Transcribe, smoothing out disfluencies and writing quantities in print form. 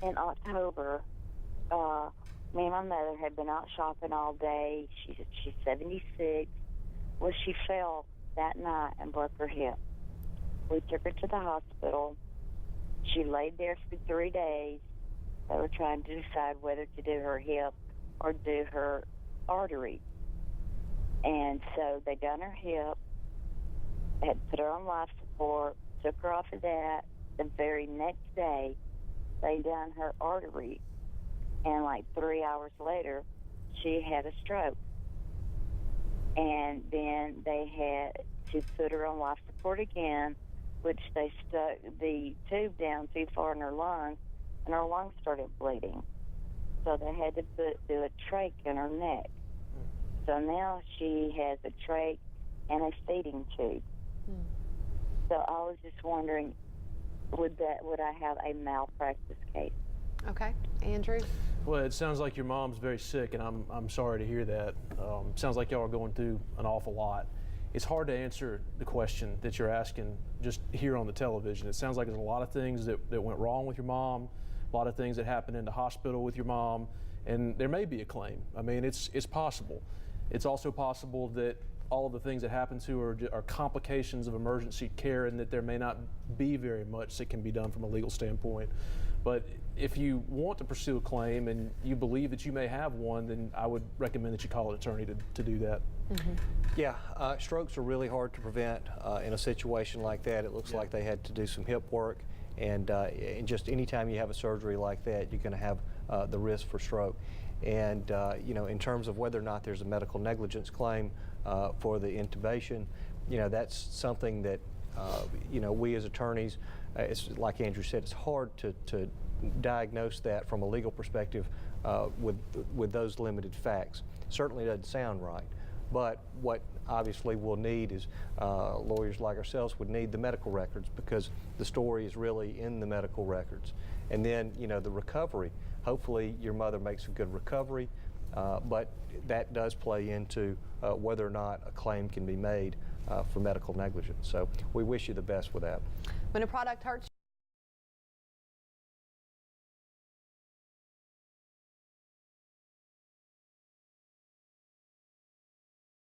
in October, me and my mother had been out shopping all day. She's 76. Well, she fell that night and broke her hip. We took her to the hospital. She laid there for 3 days. They were trying to decide whether to do her hip or do her artery. And so they done her hip, had put her on life support, took her off of that. The very next day, they done her artery. And like 3 hours later, she had a stroke. And then they had to put her on life support again, which they stuck the tube down too far in her lung, and her lungs started bleeding. So they had to do a trach in her neck. So now she has a trach and a feeding tube. So I was just wondering, would I have a malpractice case? Okay, Andrew? Well, it sounds like your mom's very sick, and I'm sorry to hear that. Sounds like y'all are going through an awful lot. It's hard to answer the question that you're asking just here on the television. It sounds like there's a lot of things that went wrong with your mom, a lot of things that happened in the hospital with your mom, and there may be a claim. I mean, it's possible. It's also possible that all of the things that happen to her are complications of emergency care, and that there may not be very much that can be done from a legal standpoint. But if you want to pursue a claim and you believe that you may have one, then I would recommend that you call an attorney to do that. Yeah, strokes are really hard to prevent in a situation like that. It looks like they had to do some hip work, and just anytime you have a surgery like that, you're going to have the risk for stroke. And you know, in terms of whether or not there's a medical negligence claim for the intubation, you know, that's something that you know, we as attorneys, it's like Andrew said, it's hard to diagnose that from a legal perspective with those limited facts. Certainly doesn't sound right. But what obviously we'll need is lawyers like ourselves would need the medical records, because the story is really in the medical records. And then, you know, the recovery. Hopefully your mother makes a good recovery, but that does play into whether or not a claim can be made for medical negligence. So we wish you the best with that. When a product hurts